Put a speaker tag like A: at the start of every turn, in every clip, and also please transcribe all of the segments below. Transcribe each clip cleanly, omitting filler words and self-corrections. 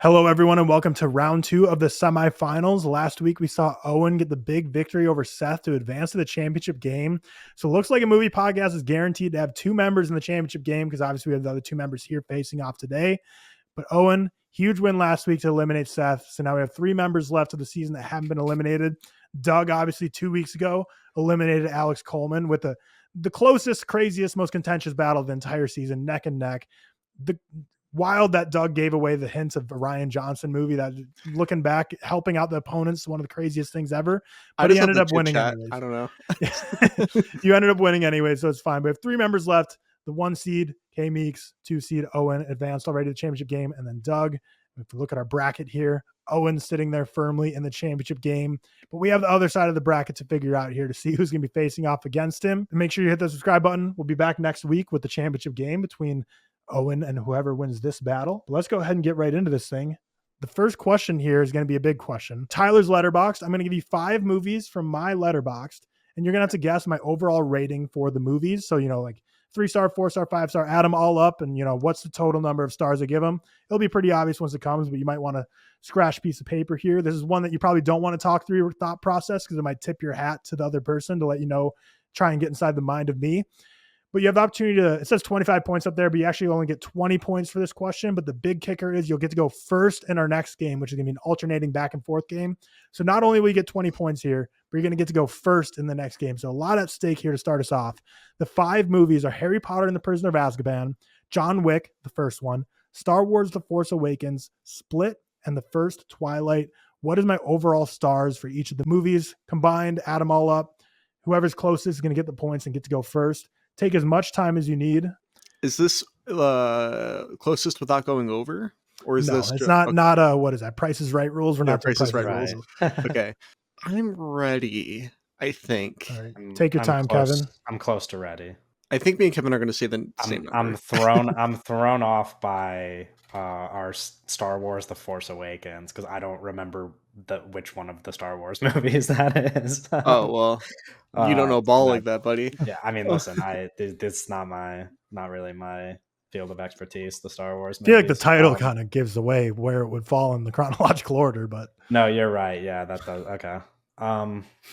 A: Hello, everyone, and welcome to round 2 of the semifinals. Last week, we saw Owen get the big victory over Seth to advance to the championship game. So it looks like a movie podcast is guaranteed to have 2 members in the championship game because obviously we have the other 2 members here facing off today. But Owen, huge win last week to eliminate Seth. So now we have 3 members left of the season that haven't been eliminated. Doug, obviously 2 weeks ago, eliminated Alex Coleman with the closest, craziest, most contentious battle of the entire season, neck and neck. Wild that Doug gave away the hints of a Ryan Johnson movie that, looking back, helping out the opponents, one of the craziest things ever. But he ended up winning anyways.
B: I don't know.
A: You ended up winning anyway, so it's fine. We have 3 members left. The 1 seed, KMeeks, 2 seed, Owen, advanced already to the championship game, and then Doug. If we look at our bracket here, Owen sitting there firmly in the championship game. But we have the other side of the bracket to figure out here to see who's going to be facing off against him. And make sure you hit the subscribe button. We'll be back next week with the championship game between Owen and whoever wins this battle. But let's go ahead and get right into this thing. The first question here is going to be a big question. Tyler's Letterboxd. I'm going to give you 5 movies from my Letterboxd, and you're going to have to guess my overall rating for the movies. So, like 3-star, 4-star, 5-star, add them all up, and what's the total number of stars I give them. It'll be pretty obvious once it comes, but you might want to scratch a piece of paper here. This is one that you probably don't want to talk through your thought process because it might tip your hat to the other person to let you know, try and get inside the mind of me. But you have the opportunity to, it says 25 points up there, but you actually only get 20 points for this question. But the big kicker is you'll get to go first in our next game, which is going to be an alternating back and forth game. So not only will you get 20 points here, but you're going to get to go first in the next game. So a lot at stake here to start us off. The 5 movies are Harry Potter and the Prisoner of Azkaban, John Wick, the first one, Star Wars The Force Awakens, Split, and the first Twilight. What is my overall stars for each of the movies combined? Add them all up. Whoever's closest is going to get the points and get to go first. Take as much time as you need.
B: Is this closest without going over? Or is this
A: it's not what is that? Price is Right rules. We're not
B: Price is Right rules. Okay. I'm ready, I think.
A: All right. Take your time,
C: close.
A: Kevin.
C: I'm close to ready.
B: I think me and Kevin are going to say the same number.
C: I'm thrown off by our Star Wars The Force Awakens because I don't remember which one of the Star Wars movies that is.
B: Oh, well, you don't know ball like that, buddy.
C: Yeah, I mean, listen, it's not really my field of expertise, the Star Wars movies.
A: I feel like the title kind of gives away where it would fall in the chronological order, but
C: no, you're right. Yeah, that does. Okay.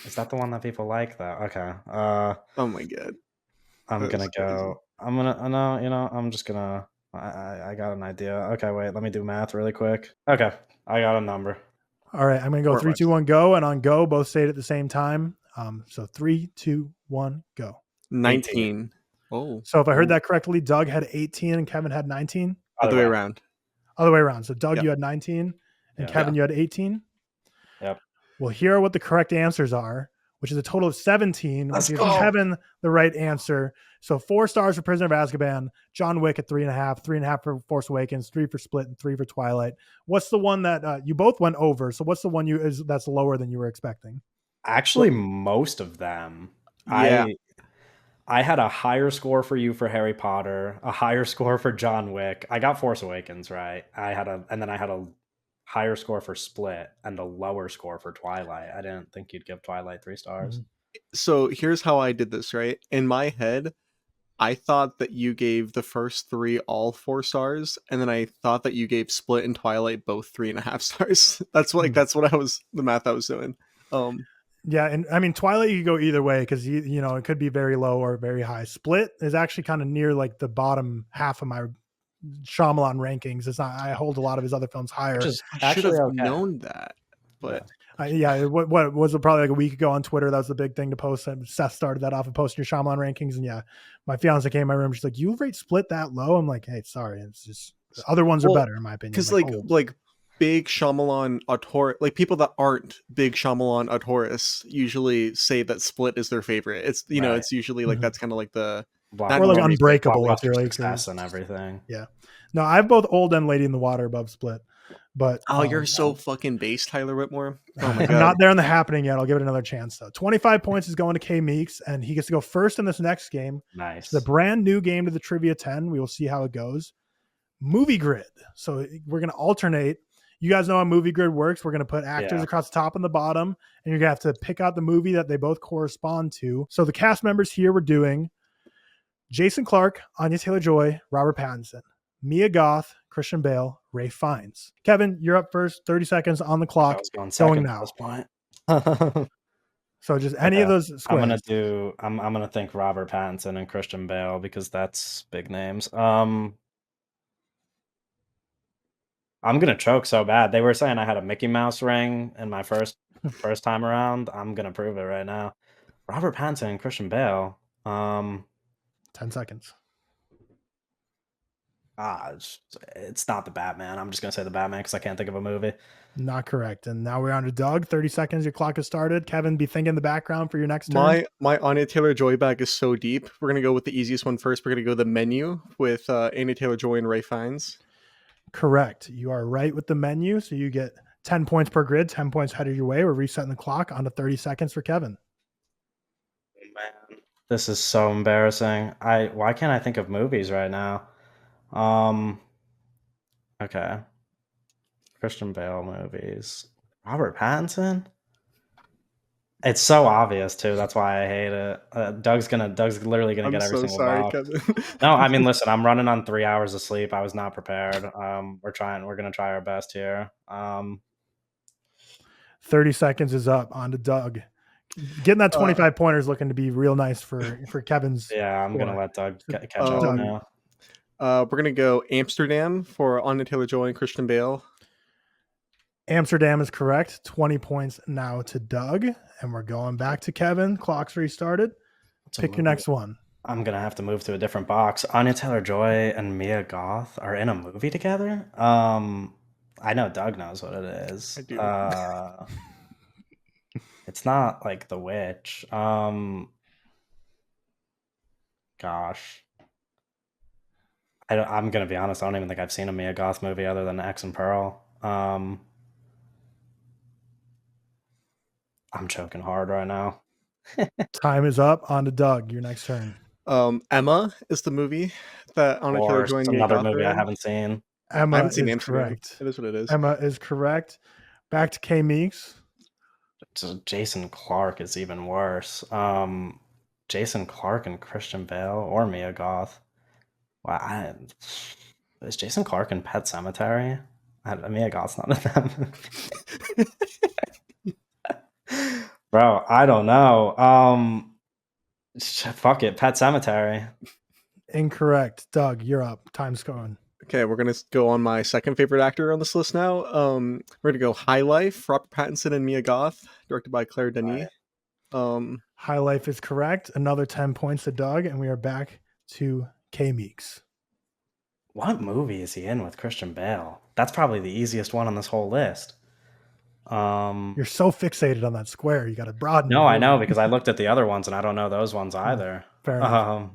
C: Is that the one that people like though? Okay.
B: Oh my god.
C: I'm just gonna, I got an idea. Okay, wait, let me do math really quick. Okay, I got a number.
A: All right, I'm going to go 3, 2, 1, go. And on go, both say it at the same time. So 3, 2, 1, go.
B: 19. Oh.
A: So if I heard that correctly, Doug had 18 and Kevin had 19?
B: Other way around.
A: Other way around. So Doug, you had 19 and Kevin, you had 18?
C: Yep.
A: Well, here are what the correct answers are, which is a total of 17, which gives Kevin the right answer. So 4 stars for Prisoner of Azkaban, John Wick at 3.5, 3.5 for Force Awakens, 3 for Split, and 3 for Twilight. What's the one that you both went over? So what's the one that's lower than you were expecting?
C: Actually, most of them.
B: Yeah.
C: I had a higher score for you for Harry Potter, a higher score for John Wick. I got Force Awakens right. And then I had a higher score for Split and a lower score for Twilight. I didn't think you'd give Twilight 3 stars.
B: So here's how I did this, right? In my head, I thought that you gave the first 3 all 4 stars, and then I thought that you gave Split and Twilight both 3.5 stars. That's what the math I was doing.
A: Yeah, and I mean Twilight you could go either way because it could be very low or very high. Split is actually kind of near like the bottom half of my Shyamalan rankings. It's not. I hold a lot of his other films higher.
B: I should have known that, but
A: what was it, probably like a week ago on Twitter? That was the big thing to post. Seth started that off of posting your Shyamalan rankings, and yeah, my fiance came in my room. She's like, "You rate Split that low?" I'm like, "Hey, sorry, it's just the other ones are better in my opinion."
B: Because like big Shyamalan auteur, like people that aren't big Shyamalan auteurs usually say that Split is their favorite. It's it's usually like that's kind of like the
A: or like Unbreakable with your
C: success and everything.
A: Yeah, no, I have both Old and Lady in the Water above Split. But
B: you're so fucking base, Tyler Whitmore. Oh my god,
A: I'm not there in the happening yet. I'll give it another chance though. 25 points is going to KMeeks, and he gets to go first in this next game.
C: Nice.
A: It's a brand new game to the Trivia 10. We will see how it goes. Movie Grid. So we're going to alternate. You guys know how Movie Grid works. We're going to put actors across the top and the bottom, and you're going to have to pick out the movie that they both correspond to. So the cast members here we're doing Jason Clarke, Anya Taylor-Joy, Robert Pattinson, Mia Goth, Christian Bale, Ray Fiennes. Kevin, you're up first. 30 seconds on the
C: I
A: clock.
C: was going second
A: now.
C: at this point.
A: So just any of those squares.
C: I'm gonna think Robert Pattinson and Christian Bale because that's big names. I'm gonna choke so bad. They were saying I had a Mickey Mouse ring in my first time around. I'm gonna prove it right now. Robert Pattinson and Christian Bale.
A: 10 seconds.
C: It's not the Batman. I'm just gonna say the Batman because I can't think of a movie.
A: Not correct. And now we're on to Doug. 30 seconds. Your clock has started. Kevin, be thinking the background for your next turn.
B: My Anya Taylor-Joy bag is so deep. We're gonna go with the easiest one first. We're gonna go The Menu with Anya Taylor-Joy and Ray Fiennes.
A: Correct. You are right with the Menu. So you get 10 points per grid, 10 points headed your way. We're resetting the clock on to 30 seconds for Kevin.
C: Man, this is so embarrassing. Why can't I think of movies right now? Okay. Christian Bale movies. Robert Pattinson? It's so obvious too. That's why I hate it. Doug's literally gonna get every single box.
B: Kevin.
C: No, I mean, listen, I'm running on 3 hours of sleep. I was not prepared. We're gonna try our best here.
A: 30 seconds is up. On to Doug. Getting that 25 pointers looking to be real nice for Kevin's.
C: Yeah, I'm gonna let Doug catch up now.
B: We're gonna go Amsterdam for Anya Taylor-Joy and Christian Bale.
A: Amsterdam is correct. 20 points now to Doug. And we're going back to Kevin. Clock's restarted. Pick your next one.
C: I'm going to have to move to a different box. Anya Taylor-Joy and Mia Goth are in a movie together? I know Doug knows what it is.
B: I do.
C: It's not like The Witch. Gosh. I'm going to be honest. I don't even think I've seen a Mia Goth movie other than X and Pearl. I'm choking hard right now.
A: Time is up. On to Doug. Your next turn.
B: Emma is the movie that Anya Taylor-Joy and Mia
C: another
B: Goth
C: movie
B: are
C: I
B: in.
C: haven't seen.
A: Emma
B: I haven't seen
A: is
B: Amsterdam.
A: correct.
B: It is what it is.
A: Emma is correct. Back to KMeeks.
C: Jason Clarke is even worse. Jason Clarke and Christian Bale or Mia Goth. Wow, is Jason Clarke in Pet Sematary? Mia Goth's not in that movie. Bro, I don't know. Fuck it, Pet Sematary.
A: Incorrect. Doug, you're up. Time's going.
B: Okay, we're gonna go on my second favorite actor on this list now. We're gonna go High Life, Robert Pattinson and Mia Goth, directed by Claire Denis.
A: High Life is correct. Another 10 points to Doug, and we are back to KMeeks.
C: What movie is he in with Christian Bale? That's probably the easiest one on this whole list.
A: You're so fixated on that square. You got to broaden.
C: No, I know because I looked at the other ones and I don't know those ones either.
A: Fair enough.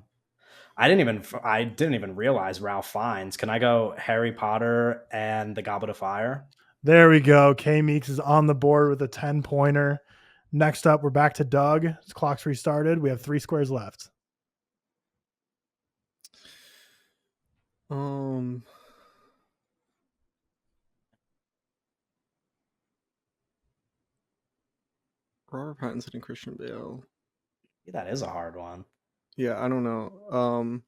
C: I didn't even realize Ralph Fiennes. Can I go Harry Potter and the Goblet of Fire?
A: There we go. KMeeks is on the board with a 10-pointer. Next up, we're back to Doug. His clock's restarted. We have 3 squares left.
B: Robert Pattinson and Christian Bale.
C: That is a hard one.
B: Yeah, I don't know.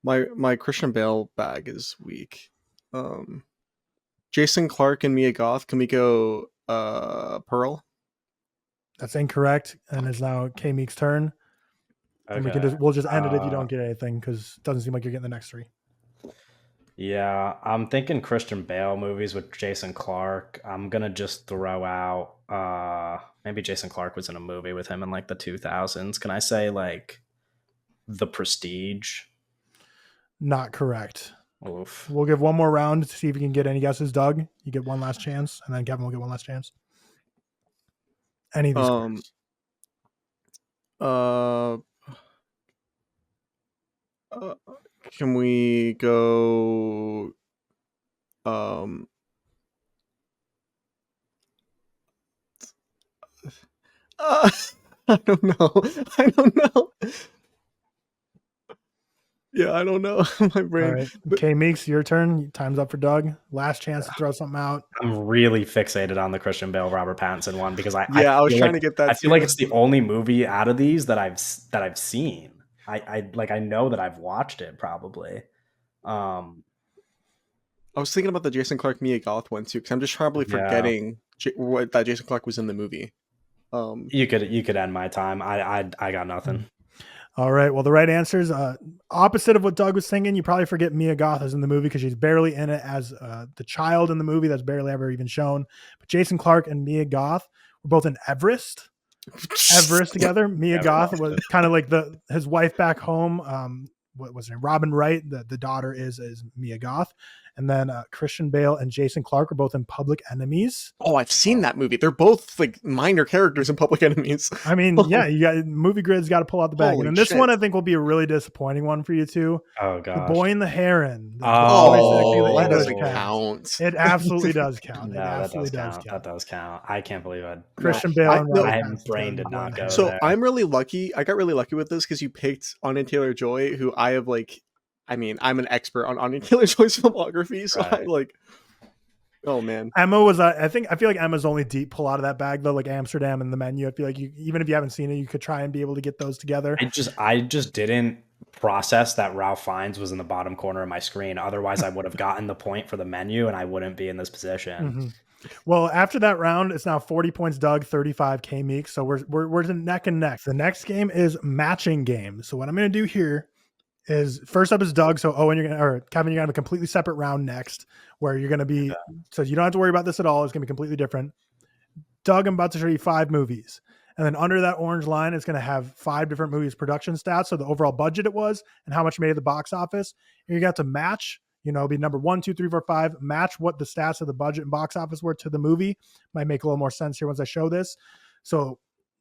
B: My Christian Bale bag is weak. Jason Clarke and Mia Goth. Can we go Pearl?
A: That's incorrect, and it's now KMeeks' turn. Okay. And we'll just end it if you don't get anything, because it doesn't seem like you're getting the next 3.
C: Yeah, I'm thinking Christian Bale movies with Jason Clarke. I'm gonna just throw out maybe Jason Clarke was in a movie with him in like the 2000s. Can I say like The Prestige? Not
A: correct.
C: Oof.
A: We'll give one more round to see if you can get any guesses. Doug, you get one last chance, and then Kevin will get one last chance. Any of these
B: can we go I don't know. Yeah, I don't know. My brain.
A: All right. KMeeks, your turn. Time's up for Doug. Last chance to throw something out.
C: I'm really fixated on the Christian Bale Robert Pattinson one because I
B: was trying to get that.
C: I feel like it's the only movie out of these that I've seen. I know that I've watched it probably.
B: I was thinking about the Jason Clarke Mia Goth one too, because I'm just probably forgetting that Jason Clarke was in the movie.
C: You could end my time. I got nothing.
A: All right. Well, the right answer is opposite of what Doug was thinking. You probably forget Mia Goth is in the movie because she's barely in it as the child in the movie that's barely ever even shown. But Jason Clarke and Mia Goth were both in Everest together. Mia Goth was kind of like his wife back home. What was her name? Robin Wright. The daughter is Mia Goth. And then Christian Bale and Jason Clarke are both in Public Enemies.
B: Oh, I've seen that movie. They're both like minor characters in Public Enemies.
A: I mean, yeah, you got Movie Grid's got to pull out the bag.
B: Holy
A: And this
B: shit.
A: one I think will be a really disappointing one for you too.
C: Oh gosh.
A: The Boy and the Heron.
B: Oh, that
A: doesn't
B: doesn't count.
A: It absolutely does count.
C: No, that does count. That does count. I can't believe it.
A: Christian Bale and
C: my brain did not go
B: So
C: there.
B: I'm really lucky. I got really lucky with this because you picked Anya Taylor-Joy, who I have I'm an expert on Anya Taylor-Joy's filmography, so
C: Right.
B: I like. Oh man,
A: Emma was. I feel like Emma's only deep pull out of that bag though, like Amsterdam and The Menu. I feel like even if you haven't seen it, you could try and be able to get those together.
C: I just didn't process that Ralph Fiennes was in the bottom corner of my screen. Otherwise, I would have gotten the point for The Menu, and I wouldn't be in this position.
A: Mm-hmm. Well, after that round, it's now 40 points, Doug, 35 KMeeks. So we're neck and neck. The next game is matching game. So what I'm going to do here is first up is Doug. So Owen, Kevin, you're gonna have a completely separate round next where you're gonna be, so you don't have to worry about this at all. It's gonna be completely different. Doug, I'm about to show you 5 movies. And then under that orange line, it's gonna have 5 different movies production stats. So the overall budget it was and how much made at the box office. And you got to match, be number 1, 2, 3, 4, 5, match what the stats of the budget and box office were to the movie. Might make a little more sense here once I show this. So,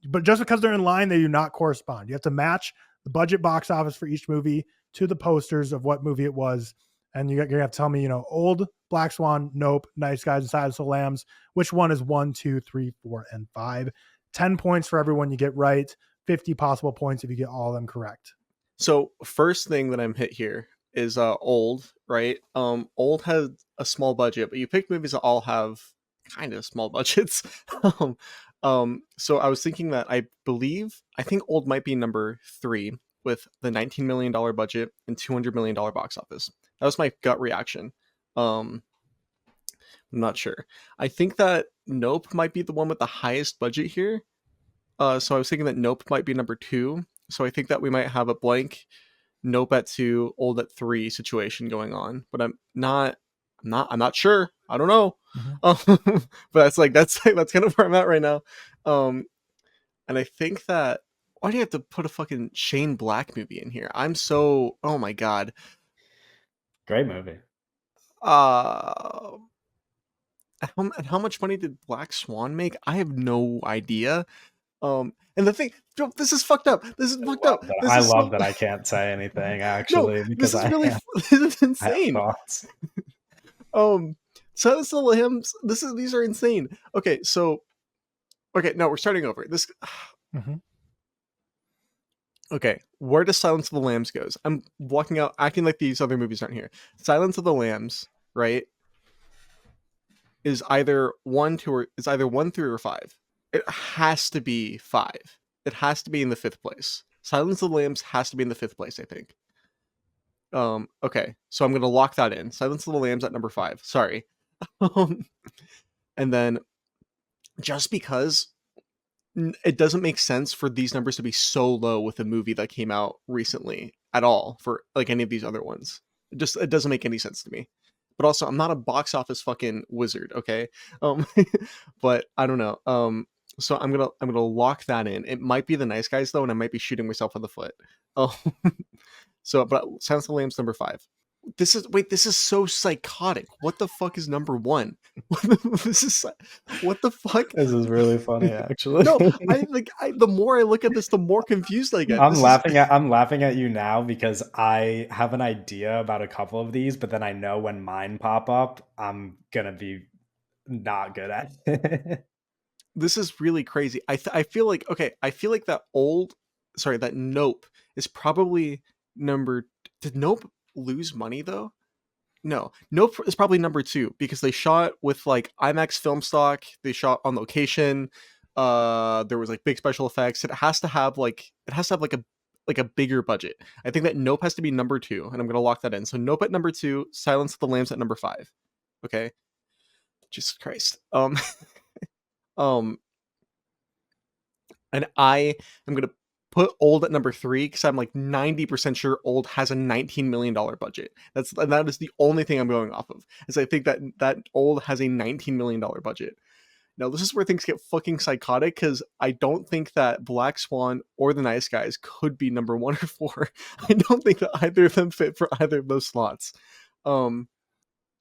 A: but just because they're in line, they do not correspond. You have to match the budget box office for each movie to the posters of what movie it was. And you're going to have to tell me, Old, Black Swan, Nope, Nice Guys, and Silence of the Lambs. Which one is 1, 2, 3, 4, and 5? 10 points for everyone you get right. 50 possible points if you get all of them correct.
B: So first thing that I'm hit here is Old, right? Old has a small budget, but you picked movies that all have kind of small budgets. So I was thinking that I think Old might be number 3 with the $19 million budget and $200 million box office. That was my gut reaction. I'm not sure. I think that Nope might be the one with the highest budget here. So I was thinking that Nope might be number 2. So I think that we might have a blank Nope at 2, Old at 3 situation going on. But I'm not sure. I don't know. Mm-hmm. But that's kind of where I'm at right now. And I think that why do you have to put a fucking Shane Black movie in here? Oh my god.
C: Great movie.
B: And how much money did Black Swan make? I have no idea. And the thing, this is fucked up. This is fucked up.
C: I love that I can't say anything actually,
B: no,
C: because
B: this is insane. Silence of the Lambs. These are insane. Okay, no, we're starting over. This.
A: Mm-hmm.
B: Okay, where does Silence of the Lambs goes? I'm walking out, acting like these other movies aren't here. Silence of the Lambs, right? Is either 1, 3, or 5. It has to be 5. It has to be in the 5th place. Silence of the Lambs has to be in the 5th place, I think. Okay, so I'm gonna lock that in. Silence of the Lambs at number 5. Sorry. And then, just because it doesn't make sense for these numbers to be so low with a movie that came out recently at all for like any of these other ones. It doesn't make any sense to me. But also, I'm not a box office fucking wizard, okay? But I don't know. So I'm gonna lock that in. It might be the Nice Guys though, and I might be shooting myself in the foot. Oh, but Silence of the Lambs number 5. This is so psychotic. What the fuck is number 1? What the fuck?
C: This is really funny, actually.
B: No, the more I look at this, the more confused I get.
C: I'm laughing at you now because I have an idea about a couple of these, but then I know when mine pop up, I'm gonna be not good at it.
B: This is really crazy. I feel like that Nope is probably number. Did Nope lose money though? No, Nope is probably number 2 because they shot with like IMAX film stock. They shot on location. There was like big special effects. It has to have like like a bigger budget. I think that Nope has to be number 2, and I'm gonna lock that in. So Nope at number 2, Silence of the Lambs at number 5. Okay, Jesus Christ. Um, and I am gonna put Old at number 3 because I'm like 90% sure Old has a $19 million budget. That is the only thing I'm going off of. Is I think that Old has a $19 million budget. Now, this is where things get fucking psychotic because I don't think that Black Swan or The Nice Guys could be number 1 or 4. I don't think that either of them fit for either of those slots. The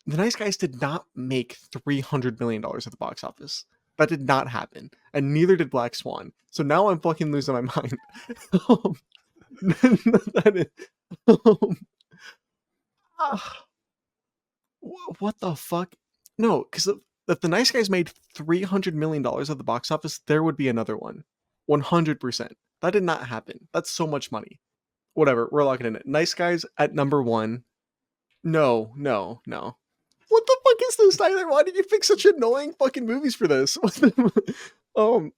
B: Nice Guys did not make $300 million at the box office. That did not happen. And neither did Black Swan. So now I'm fucking losing my mind. What the fuck? No, because if the Nice Guys made $300 million at the box office, there would be another one. 100%. That did not happen. That's so much money. Whatever, we're locking in it. Nice Guys at number 1. No. What the fuck is this, Tyler? Why did you pick such annoying fucking movies for this? I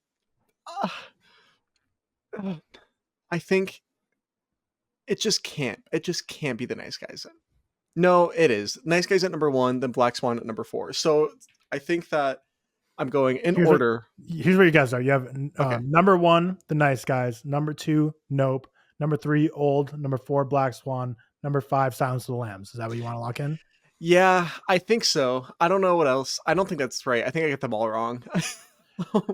B: think it just can't be the Nice Guys. No, it is. Nice Guys at number 1, then Black Swan at number 4. So I think that I'm going in order.
A: Here's where you guys are. You have number 1, The Nice Guys. Number 2, Nope. Number 3, Old. Number 4, Black Swan. Number 5, Silence of the Lambs. Is that what you want to lock in?
B: Yeah, I think so. I don't know what else. I don't think that's right. I think I get them all wrong.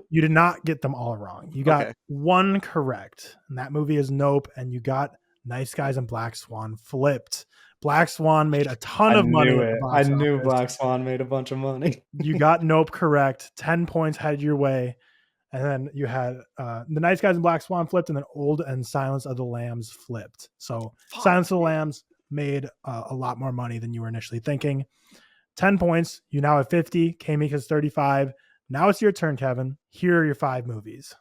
A: You did not get them all wrong. You got one correct, and that movie is Nope, and you got Nice Guys and Black Swan flipped. Black Swan made a ton of money.
C: I knew Black Swan made a bunch of money.
A: You got Nope correct. 10 points headed your way. And then you had The Nice Guys and Black Swan flipped, and then Old and Silence of the Lambs flipped. So Silence of the Lambs made a lot more money than you were initially thinking. 10 points. You now have 50. KMeeks has 35. Now it's your turn, Kevin. Here are your 5 movies.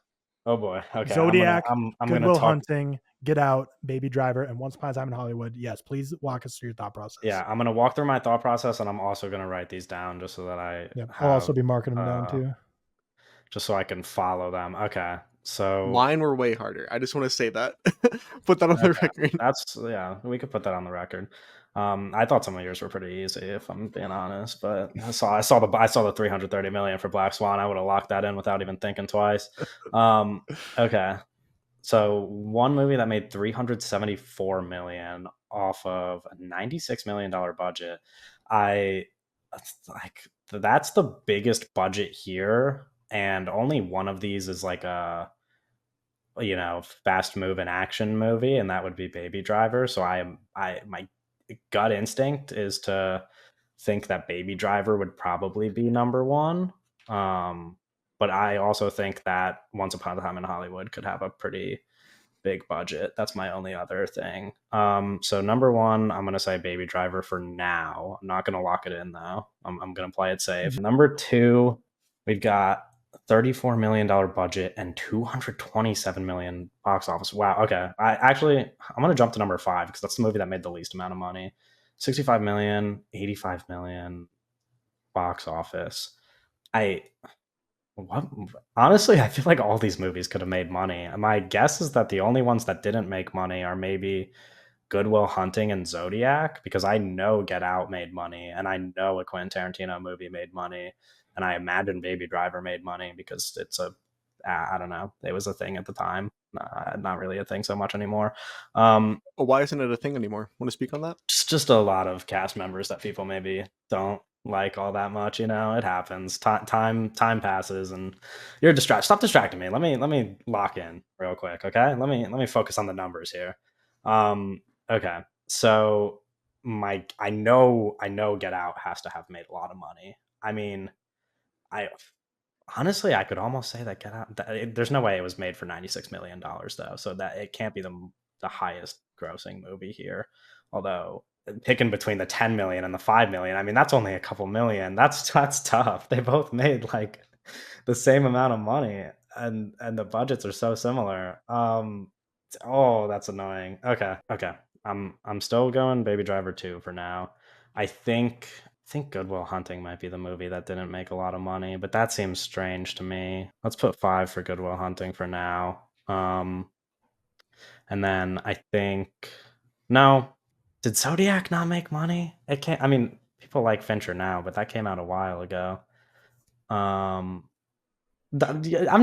C: Oh boy. Okay.
A: Zodiac,
C: I'm
A: Good Will Hunting, Get Out, Baby Driver, and Once Upon a Time in Hollywood. Yes, please walk us through your thought process.
C: Yeah, I'm going to walk through my thought process, and I'm also going to write these down just so that
A: I'll also be marking them down too.
C: Just so I can follow them. Okay. So
B: mine were way harder. I just want to say that. Put that on the record.
C: We could put that on the record. I thought some of yours were pretty easy, if I'm being honest. But I saw the 330 million for Black Swan. I would have locked that in without even thinking twice. Okay. So one movie that made 374 million off of a $96 million budget. That's the biggest budget here. And only one of these is like a, fast moving action movie, and that would be Baby Driver. So my gut instinct is to think that Baby Driver would probably be number 1. But I also think that Once Upon a Time in Hollywood could have a pretty big budget. That's my only other thing. So number 1, I'm going to say Baby Driver for now. I'm not going to lock it in though. I'm going to play it safe. Number 2, we've got $34 million budget and $227 million box office. Wow. Okay. I'm going to jump to number 5 because that's the movie that made the least amount of money. 65 million, 85 million box office. Honestly, I feel like all these movies could have made money. My guess is that the only ones that didn't make money are maybe Good Will Hunting and Zodiac, because I know Get Out made money, and I know a Quentin Tarantino movie made money, and I imagine Baby Driver made money because I don't know, it was a thing at the time. Not really a thing so much anymore.
B: Why isn't it a thing anymore? Want to speak on that?
C: Just a lot of cast members that people maybe don't like all that much. It happens. Time passes and you're distracted. Stop distracting me. Let me lock in real quick. Okay. Let me focus on the numbers here. Okay. So I know Get Out has to have made a lot of money. I mean, honestly, I could almost say that Get Out, there's no way it was made for $96 million though. So that it can't be the highest grossing movie here. Although picking between the 10 million and the 5 million, I mean, that's only a couple million. That's tough. They both made like the same amount of money, and the budgets are so similar. That's annoying. Okay. I'm still going Baby Driver 2 for now. I think Good Will Hunting might be the movie that didn't make a lot of money, but that seems strange to me. Let's put 5 for Good Will Hunting for now. And then I think no, did Zodiac not make money? It can't. I mean, people like Fincher now, but that came out a while ago. I'm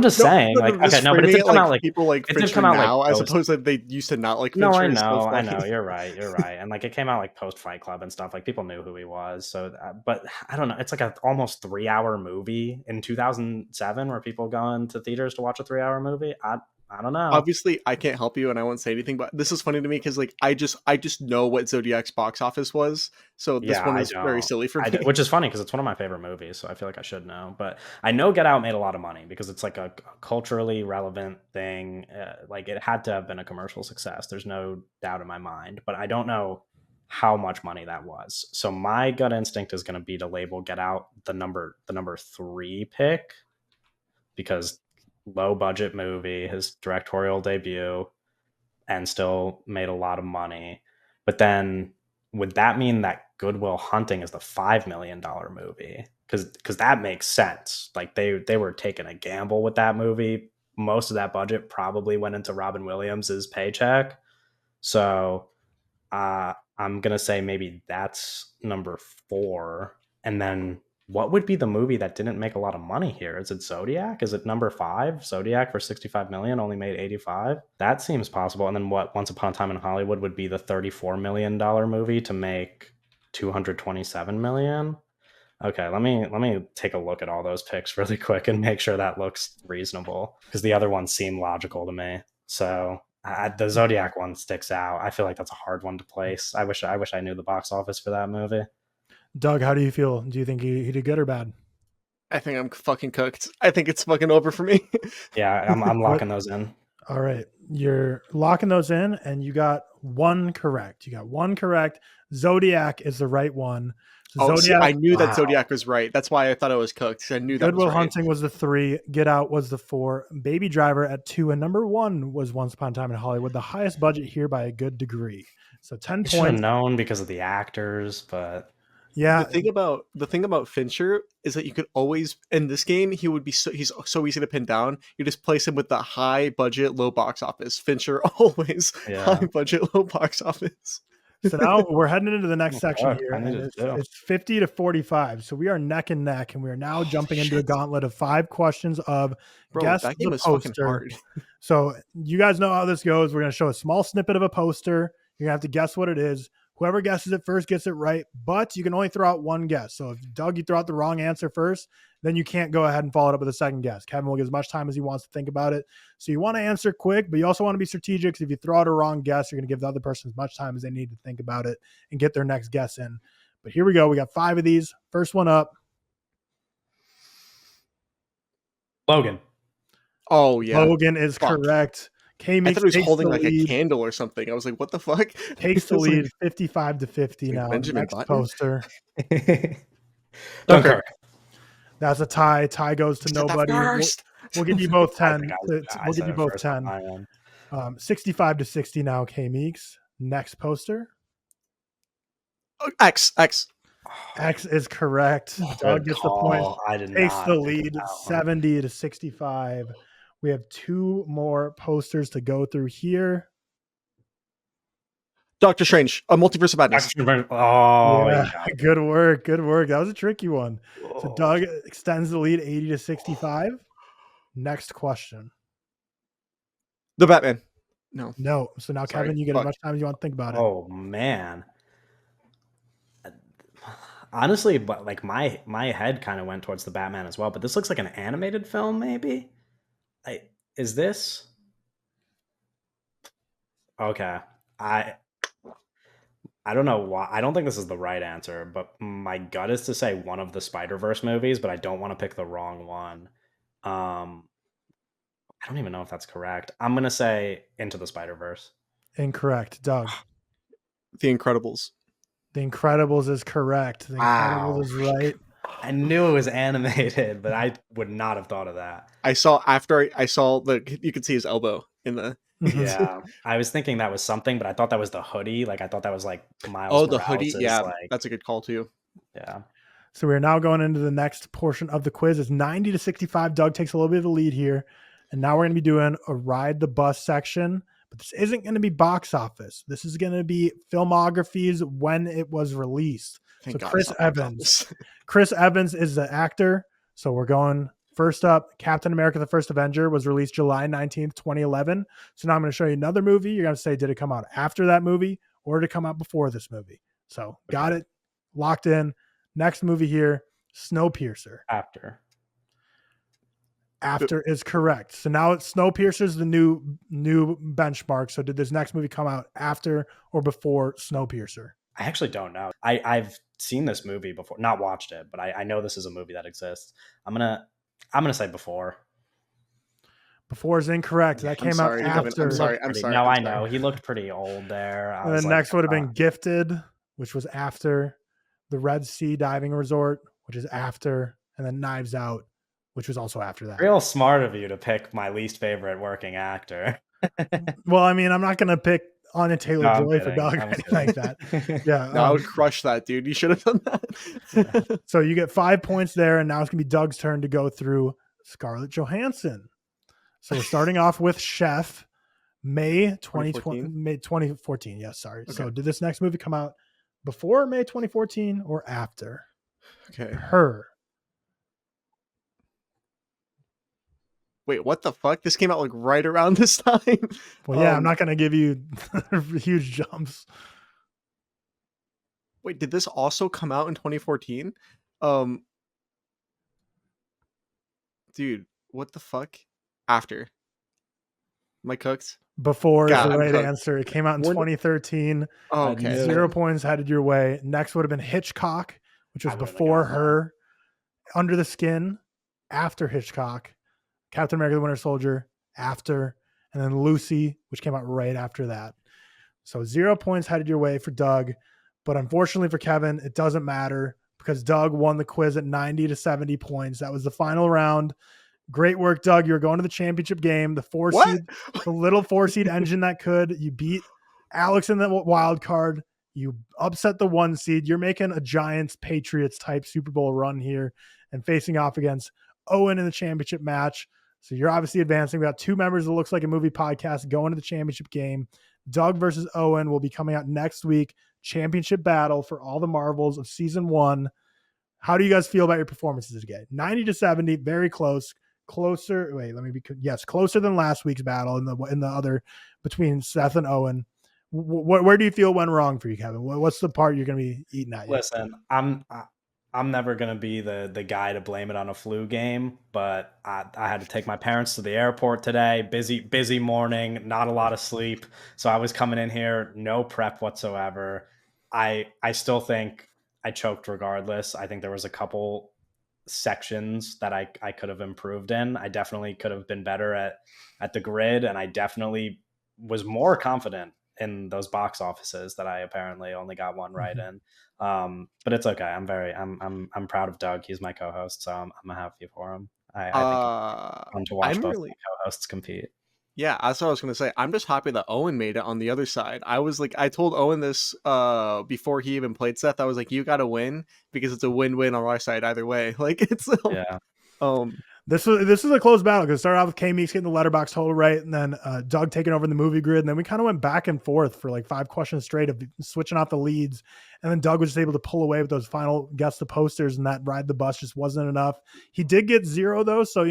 C: just saying, like,
B: Just
C: okay, no, but it
B: framing
C: did
B: it
C: come out
B: like
C: like
B: people like
C: it did
B: Fincher
C: come out like
B: now, as
C: post.
B: opposed to they used to not like
C: No,
B: Fincher. Is so
C: I
B: funny.
C: know. You're right. And like it came out like post Fight Club and stuff. Like people knew who he was. So, but I don't know. It's like a almost 3 hour movie in 2007 where people going to theaters to watch a 3 hour movie. I don't know.
B: Obviously, I can't help you, and I won't say anything. But this is funny to me because like I just know what Zodiac's box office was, so this
C: Yeah,
B: one
C: I
B: is very
C: don't.
B: silly for
C: I
B: me.
C: do, which is funny because it's one of my favorite movies, so I feel like I should know. But I know Get Out made a lot of money because it's like a culturally relevant thing. Like it had to have been a commercial success. There's no doubt in my mind. But I don't know how much money that was. So my gut instinct is going to be to label Get Out the number 3 pick because low budget movie, his directorial debut, and still made a lot of money. But then would that mean that Good Will Hunting is the $5 million movie? Because that makes sense. Like they were taking a gamble with that movie. Most of that budget probably went into Robin Williams's paycheck. So I'm gonna say maybe that's number 4. And then what would be the movie that didn't make a lot of money here? Is it Zodiac? Is it number 5? Zodiac for 65 million only made 85? That seems possible. And then what Once Upon a Time in Hollywood would be the $34 million movie to make 227 million? Okay, let me take a look at all those picks really quick and make sure that looks reasonable because the other ones seem logical to me. So the Zodiac one sticks out. I feel like that's a hard one to place. I wish I knew the box office for that movie.
A: Doug, how do you feel? Do you think he did good or bad?
B: I think I'm fucking cooked. I think it's fucking over for me.
C: Yeah, I'm locking those in.
A: All right. You're locking those in, and you got one correct. You got one correct. Zodiac is the right one. So
B: See,
A: Zodiac,
B: I knew that
C: Wow.
B: Zodiac was right. That's why I thought I was cooked. I knew that
A: Good
B: was
A: Will
B: right.
A: Hunting was the 3. Get Out was the 4. Baby Driver at 2. And number 1 was Once Upon a Time in Hollywood, the highest budget here by a good degree. So 10
C: I should have
A: points.
C: known because of the actors, but
A: Yeah.
B: The thing about Fincher is that you could always in this game he's so easy to pin down. You just place him with the high budget, low box office. Fincher always high budget, low box office.
A: So now we're heading into the next section
C: fuck,
A: here,
C: I need
A: and
C: to do.
A: it's 50 to 45. So we are neck and neck, and we are now jumping into a gauntlet of 5 questions of
B: Bro,
A: guess
B: that game
A: the
B: is fucking
A: poster.
B: hard.
A: So you guys know how this goes. We're going to show a small snippet of a poster. You're going to have to guess what it is. Whoever guesses it first gets it right, but you can only throw out one guess. So if Doug, you throw out the wrong answer first, then you can't go ahead and follow it up with a second guess. Kevin will get as much time as he wants to think about it. So you want to answer quick, but you also want to be strategic. Because if you throw out a wrong guess, you're going to give the other person as much time as they need to think about it and get their next guess in. But here we go. We got 5 of these. First one up.
C: Logan.
B: Oh yeah,
A: Logan is correct. KMeeks
B: I thought he was
A: takes
B: holding
A: the
B: like
A: lead.
B: a candle or something. I was like, what the fuck?
A: Takes the
B: It's
A: lead
B: like
A: 55 to 50 now.
B: Benjamin
A: Next
B: Button?
A: poster.
C: Dunkirk.
A: That's a tie. Tie goes to
B: Is that the
A: nobody.
B: first?
A: We'll give you both
C: I
A: 10.
C: think
A: We'll give you both 10. 65 to 60 now, KMeeks. Next poster.
B: Oh, X.
A: X is correct. Doug gets the point.
C: I did
A: Takes
C: not
A: the
C: think of
A: lead
C: that one.
A: 70 to 65. We have 2 more posters to go through here.
B: Doctor Strange, a Multiverse of Madness.
C: Oh,
A: Yeah,
C: you got it.
A: good work. Good work. That was a tricky one. So
C: Oh.
A: Doug extends the lead 80 to 65. Next question.
B: The Batman. No.
A: No. So now,
B: Sorry.
A: Kevin, you get
B: Fuck.
A: as much time as you want to think about it.
C: Oh man. Honestly, but like my head kind of went towards the Batman as well. But this looks like an animated film, maybe. Is this? Okay. I don't know why. I don't think this is the right answer, but my gut is to say one of the Spider-Verse movies, but I don't want to pick the wrong one. I don't even know if that's correct. I'm gonna say Into the Spider-Verse.
A: Incorrect. Doug.
B: The Incredibles.
A: The Incredibles is correct. The Incredibles is right.
C: I knew it was animated, but I would not have thought of that.
B: I saw after I saw you could see his elbow in the.
C: Yeah, I was thinking that was something, but I thought that was the hoodie. Like I thought that was like Miles.
B: The hoodie.
C: Morales'
B: Yeah,
C: like,
B: that's a good call too.
C: yeah.
A: So we're now going into the next portion of the quiz. It's 90 to 65. Doug takes a little bit of the lead here. And now we're going to be doing a ride the bus section. But this isn't going to be box office. This is going to be filmographies when it was released.
B: Thank
A: So
B: God
A: Chris
B: it's not box
A: Evans.
B: office.
A: Chris Evans is the actor. So we're going first up. Captain America: The First Avenger was released July 19th, 2011. So now I'm going to show you another movie. You're going to say, did it come out after that movie or did it come out before this movie? So got it locked in. Next movie here, Snowpiercer. After is correct. So now it's Snowpiercer's the new benchmark. So did this next movie come out after or before Snowpiercer?
C: I actually don't know. I've seen this movie before, not watched it, but I know this is a movie that exists. I'm gonna say before.
A: Before is incorrect. That came
B: sorry,
A: out
B: Kevin.
A: after.
B: I'm sorry.
C: No, I know. He looked pretty old there.
A: And then next would have been Gifted, which was after. The Red Sea Diving Resort, which is after. And then Knives Out, which was also after that.
C: Real smart of you to pick my least favorite working actor.
A: Well, I mean, I'm not going to pick Anya Taylor-Joy for Doug or anything like that. Yeah.
B: No, I would crush that, dude. You should have done that.
A: Yeah. So you get 5 points there, and now it's going to be Doug's turn to go through Scarlett Johansson. So we're starting off with Chef, May 2014. Yes, sorry. Okay. So did this next movie come out before May 2014 or after?
B: Okay.
A: Her.
B: Wait, what the fuck? This came out like right around this time.
A: Well, yeah, I'm not going to give you huge jumps.
B: Wait, did this also come out in 2014? Dude, what the fuck? After. Am I cooked?
A: Before is the right answer. It came out in 2013.
B: Oh, okay.
A: 0 points headed your way. Next would have been Hitchcock, which was before Her. Under the Skin, after Hitchcock. Captain America: The Winter Soldier, after. And then Lucy, which came out right after that. So 0 points headed your way for Doug. But unfortunately for Kevin, it doesn't matter because Doug won the quiz at 90 to 70 points. That was the final round. Great work, Doug. You're going to the championship game. The little 4-seed engine that could. You beat Alex in the wild card. You upset the 1 seed. You're making a Giants Patriots type Super Bowl run here and facing off against Owen in the championship match. So you're obviously advancing. We got 2 members of the Looks Like a Movie podcast going to the championship game. Doug versus Owen will be coming out next week. Championship battle for all the marbles of season 1. How do you guys feel about your performances today? 90 to 70, very close. Closer. Wait, closer than last week's battle in the other between Seth and Owen. Where do you feel went wrong for you, Kevin? What's the part you're going to be eating at?
C: Listen, I'm never going to be the guy to blame it on a flu game, but I had to take my parents to the airport today. Busy morning, not a lot of sleep. So I was coming in here, no prep whatsoever. I still think I choked regardless. I think there was a couple sections that I could have improved in. I definitely could have been better at the grid, and I definitely was more confident in those box offices that I apparently only got 1 right in. But it's okay. I'm proud of Doug. He's my co-host, so I'm happy for him. I think it's fun to watch both my co-hosts compete.
B: Yeah, that's what I was going to say. I'm just happy that Owen made it on the other side. I was like, I told Owen this before he even played Seth. I was like, you got to win because it's a win-win on our side either way. Like it's
C: yeah.
A: This is a close battle because it started out with KMeeks getting the Letterboxd total right, and then Doug taking over the movie grid, and then we kind of went back and forth for like 5 questions straight of switching off the leads, and then Doug was just able to pull away with those final guess the posters, and that ride the bus just wasn't enough. He did get 0 though, so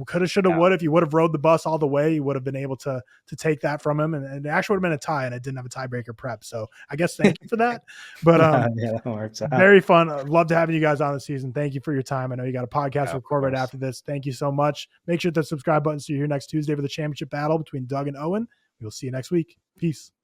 A: coulda, shoulda, would. If you would have rode the bus all the way, you would have been able to take that from him, and it actually would have been a tie, and I didn't have a tiebreaker prep. So I guess thank you for that. But
C: that works out.
A: Very fun. I'd love to have you guys on the season. Thank you for your time. I know you got a podcast to record right after this. Thank you so much. Make sure to subscribe button so you're here next Tuesday for the championship battle between Doug and Owen. We will see you next week. Peace.